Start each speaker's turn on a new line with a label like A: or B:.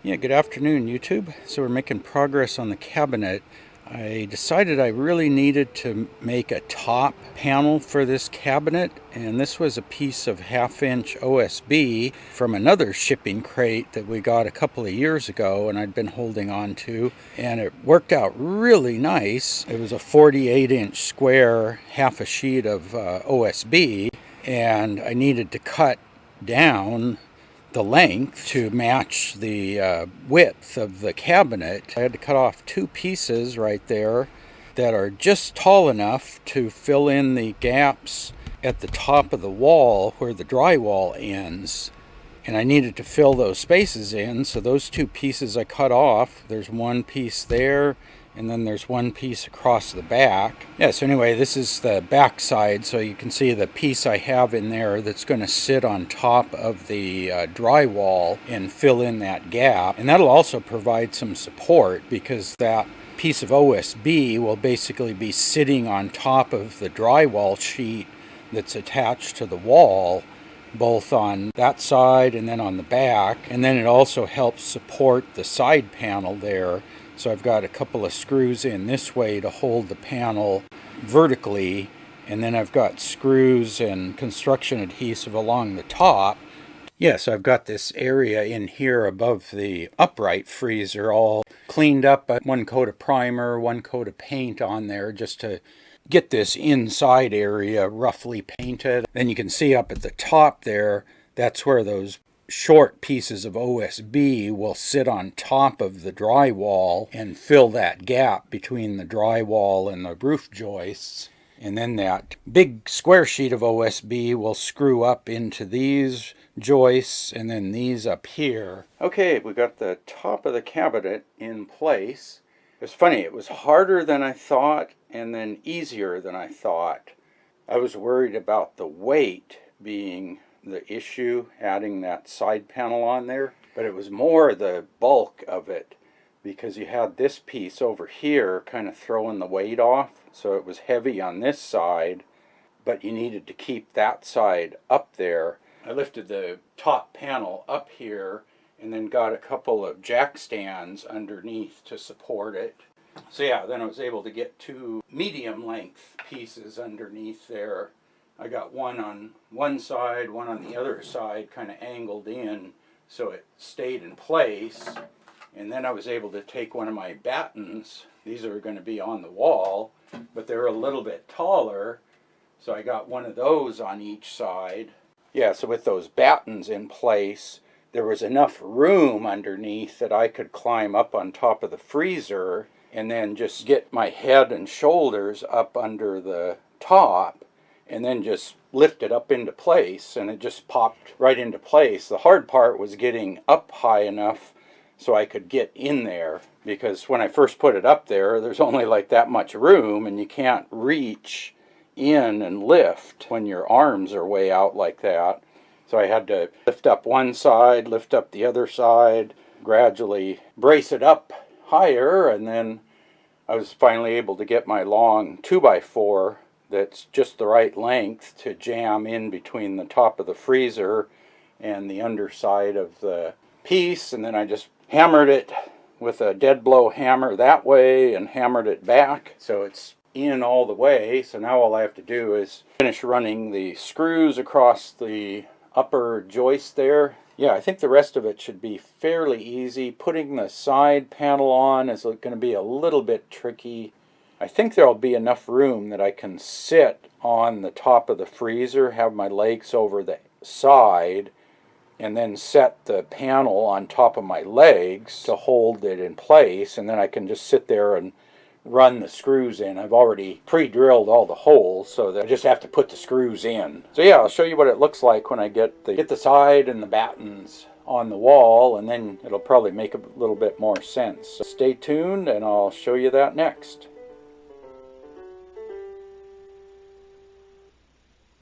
A: Yeah, good afternoon, YouTube. So we're making progress on the cabinet. I decided I really needed to make a top panel for this cabinet, and this was a piece of 1/2-inch OSB from another shipping crate that we got a couple of years ago and I'd been holding on to, and it worked out really nice. It was a 48-inch square, half a sheet of OSB, and I needed to cut down the length to match the width of the cabinet. I had to cut off two pieces right there that are just tall enough to fill in the gaps at the top of the wall where the drywall ends. And I needed to fill those spaces in, so those two pieces I cut off. There's one piece there, and then there's one piece across the back. Yeah, so anyway, this is the back side, so you can see the piece I have in there that's going to sit on top of the drywall and fill in that gap. And that'll also provide some support because that piece of OSB will basically be sitting on top of the drywall sheet that's attached to the wall, both on that side and then on the back. And then it also helps support the side panel there. So I've got a couple of screws in this way to hold the panel vertically, and then I've got screws and construction adhesive along the top. Yes, I've got this area in here above the upright freezer all cleaned up. One coat of primer, one coat of paint on there just to get this inside area roughly painted. Then you can see up at the top there, that's where those short pieces of OSB will sit on top of the drywall and fill that gap between the drywall and the roof joists. And then that big square sheet of OSB will screw up into these joists and then these up here. Okay, we got the top of the cabinet in place. It's funny, it was harder than I thought and then easier than I thought. I was worried about the weight being the issue, adding that side panel on there, but it was more the bulk of it because you had this piece over here kind of throwing the weight off, so it was heavy on this side, but you needed to keep that side up there. I lifted the top panel up here and then got a couple of jack stands underneath to support it. So yeah, then I was able to get two medium length pieces underneath there. I got one on one side, one on the other side, kind of angled in so it stayed in place. And then I was able to take one of my battens. These are going to be on the wall, but they're a little bit taller, so I got one of those on each side. Yeah, so with those battens in place, there was enough room underneath that I could climb up on top of the freezer and then just get my head and shoulders up under the top, and then just lift it up into place, and it just popped right into place. The hard part was getting up high enough so I could get in there, because when I first put it up there, there's only like that much room, and you can't reach in and lift when your arms are way out like that. So I had to lift up one side, lift up the other side, gradually brace it up higher, and then I was finally able to get my long 2x4 that's just the right length to jam in between the top of the freezer and the underside of the piece, and then I just hammered it with a dead blow hammer that way and hammered it back so it's in all the way. So now all I have to do is finish running the screws across the upper joist there. Yeah, I think the rest of it should be fairly easy. Putting the side panel on is going to be a little bit tricky. I think there'll be enough room that I can sit on the top of the freezer, have my legs over the side, and then set the panel on top of my legs to hold it in place, and then I can just sit there and run the screws in. I've already pre-drilled all the holes, so that I just have to put the screws in. So yeah, I'll show you what it looks like when I get the side and the battens on the wall, and then it'll probably make a little bit more sense. So stay tuned and I'll show you that next.